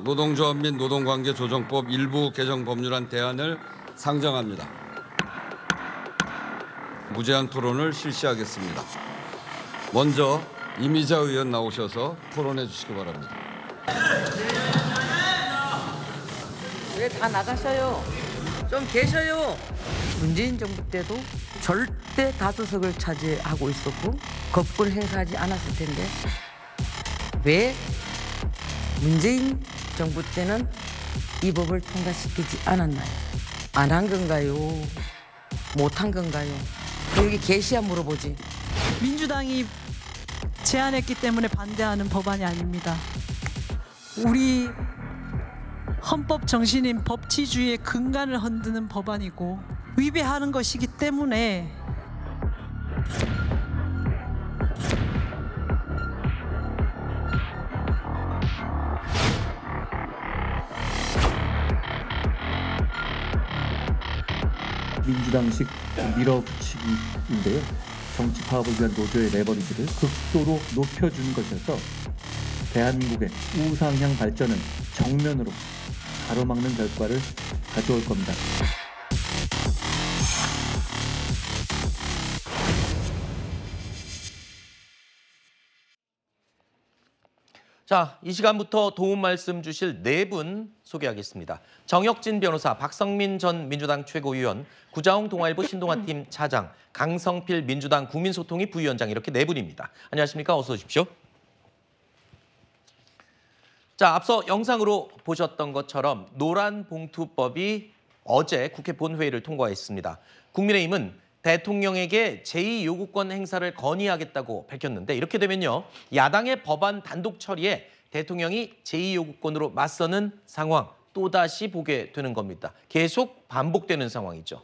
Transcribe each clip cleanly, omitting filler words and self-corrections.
노동조합 및 노동관계조정법 일부 개정 법률안 대안을 상정합니다. 무제한 토론을 실시하겠습니다. 먼저 이미자 의원 나오셔서 토론해 주시기 바랍니다. 왜 다 나가셔요? 좀 계셔요. 문재인 정부 때도 절대 다수석을 차지하고 있었고 거부권 행사하지 않았을 텐데 왜 문재인 정부 때는 이 법을 통과시키지 않았나요? 안 한 건가요? 못 한 건가요? 여기 계시야 물어보지. 민주당이 제안했기 때문에 반대하는 법안이 아닙니다. 우리 헌법 정신인 법치주의의 근간을 흔드는 법안이고 위배하는 것이기 때문에 민주당식 밀어붙이기인데요. 정치 파업을 위한 노조의 레버리지를 극도로 높여주는 것이어서 대한민국의 우상향 발전은 정면으로 가로막는 결과를 가져올 겁니다. 자, 이 시간부터 도움 말씀 주실 네 분 소개하겠습니다. 정혁진 변호사, 박성민 전 민주당 최고위원, 구자홍 동아일보 신동아팀 차장, 강성필 민주당 국민소통위 부위원장 이렇게 네 분입니다. 안녕하십니까? 어서 오십시오. 자, 앞서 영상으로 보셨던 것처럼 노란봉투법이 어제 국회 본회의를 통과했습니다. 국민의힘은 대통령에게 제2요구권 행사를 건의하겠다고 밝혔는데 이렇게 되면요. 야당의 법안 단독 처리에 대통령이 제2요구권으로 맞서는 상황 또다시 보게 되는 겁니다. 계속 반복되는 상황이죠.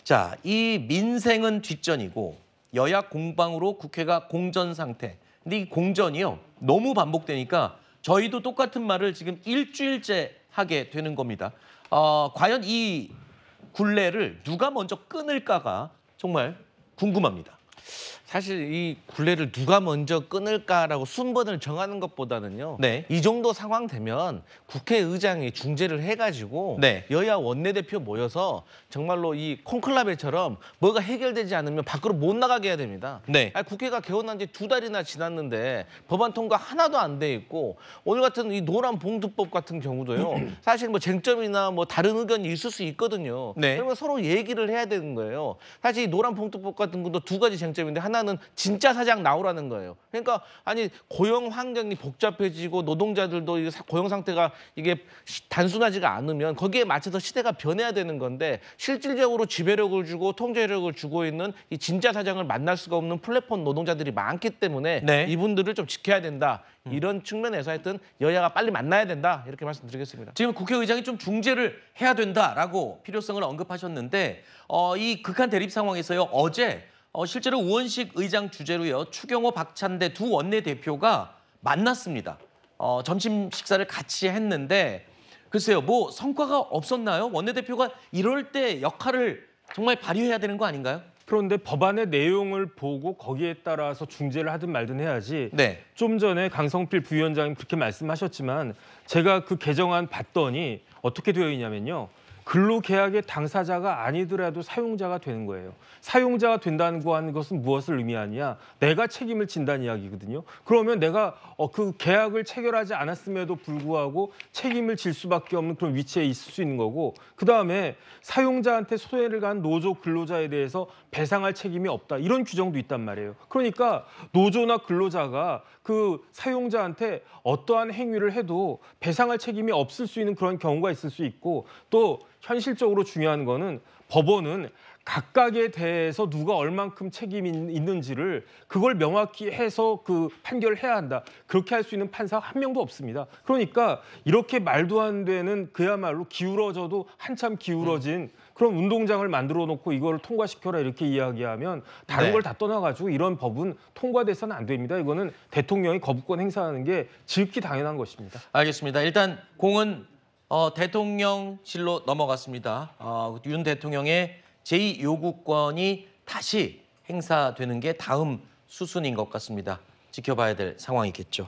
자, 이 민생은 뒷전이고 여야 공방으로 국회가 공전 상태. 근데 이 공전이요. 너무 반복되니까 저희도 똑같은 말을 지금 일주일째 하게 되는 겁니다. 과연 이 굴레를 누가 먼저 끊을까가 정말 궁금합니다. 사실 이 굴레를 누가 먼저 끊을까라고 순번을 정하는 것보다는요. 네. 이 정도 상황 되면 국회의장이 중재를 해가지고 네. 여야 원내대표 모여서 정말로 이 콘클라베처럼 뭐가 해결되지 않으면 밖으로 못 나가게 해야 됩니다. 네. 아니, 국회가 개원한 지 2달이나 지났는데 법안 통과 하나도 안 돼 있고 오늘 같은 이 노란 봉투법 같은 경우도요. 사실 뭐 쟁점이나 뭐 다른 의견이 있을 수 있거든요. 네. 그러면 서로 얘기를 해야 되는 거예요. 사실 이 노란 봉투법 같은 것도 두 가지 쟁점인데 하나는 진짜 사장 나오라는 거예요. 그러니까 아니 고용 환경이 복잡해지고 노동자들도 고용 상태가 이게 단순하지가 않으면 거기에 맞춰서 시대가 변해야 되는 건데 실질적으로 지배력을 주고 통제력을 주고 있는 이 진짜 사장을 만날 수가 없는 플랫폼 노동자들이 많기 때문에 네. 이분들을 좀 지켜야 된다. 이런 측면에서 하여튼 여야가 빨리 만나야 된다. 이렇게 말씀드리겠습니다. 지금 국회의장이 좀 중재를 해야 된다라고 필요성을 언급하셨는데 이 극한 대립 상황에서요. 어제 실제로 우원식 의장 주재로요. 추경호, 박찬대 두 원내대표가 만났습니다. 점심 식사를 같이 했는데 글쎄요. 뭐 성과가 없었나요? 원내대표가 이럴 때 역할을 정말 발휘해야 되는 거 아닌가요? 그런데 법안의 내용을 보고 거기에 따라서 중재를 하든 말든 해야지. 네. 좀 전에 강성필 부위원장이 그렇게 말씀하셨지만 제가 그 개정안 봤더니 어떻게 되어 있냐면요. 근로계약의 당사자가 아니더라도 사용자가 되는 거예요. 사용자가 된다고 하는 것은 무엇을 의미하냐? 내가 책임을 진다는 이야기거든요. 그러면 내가 그 계약을 체결하지 않았음에도 불구하고 책임을 질 수밖에 없는 그런 위치에 있을 수 있는 거고 그다음에 사용자한테 손해를 간 노조 근로자에 대해서 배상할 책임이 없다. 이런 규정도 있단 말이에요. 그러니까 노조나 근로자가 그 사용자한테 어떠한 행위를 해도 배상할 책임이 없을 수 있는 그런 경우가 있을 수 있고 또 현실적으로 중요한 거는 법원은 각각에 대해서 누가 얼만큼 책임이 있는지를 그걸 명확히 해서 그 판결을 해야 한다. 그렇게 할 수 있는 판사가 한 명도 없습니다. 그러니까 이렇게 말도 안 되는 그야말로 기울어져도 한참 기울어진 그런 운동장을 만들어 놓고 이거를 통과시켜라 이렇게 이야기하면 다른 네. 걸 다 떠나가지고 이런 법은 통과돼서는 안 됩니다. 이거는 대통령이 거부권 행사하는 게 지극히 당연한 것입니다. 알겠습니다. 일단 공은 대통령실로 넘어갔습니다. 윤 대통령의 제2요구권이 다시 행사되는 게 다음 수순인 것 같습니다. 지켜봐야 될 상황이겠죠.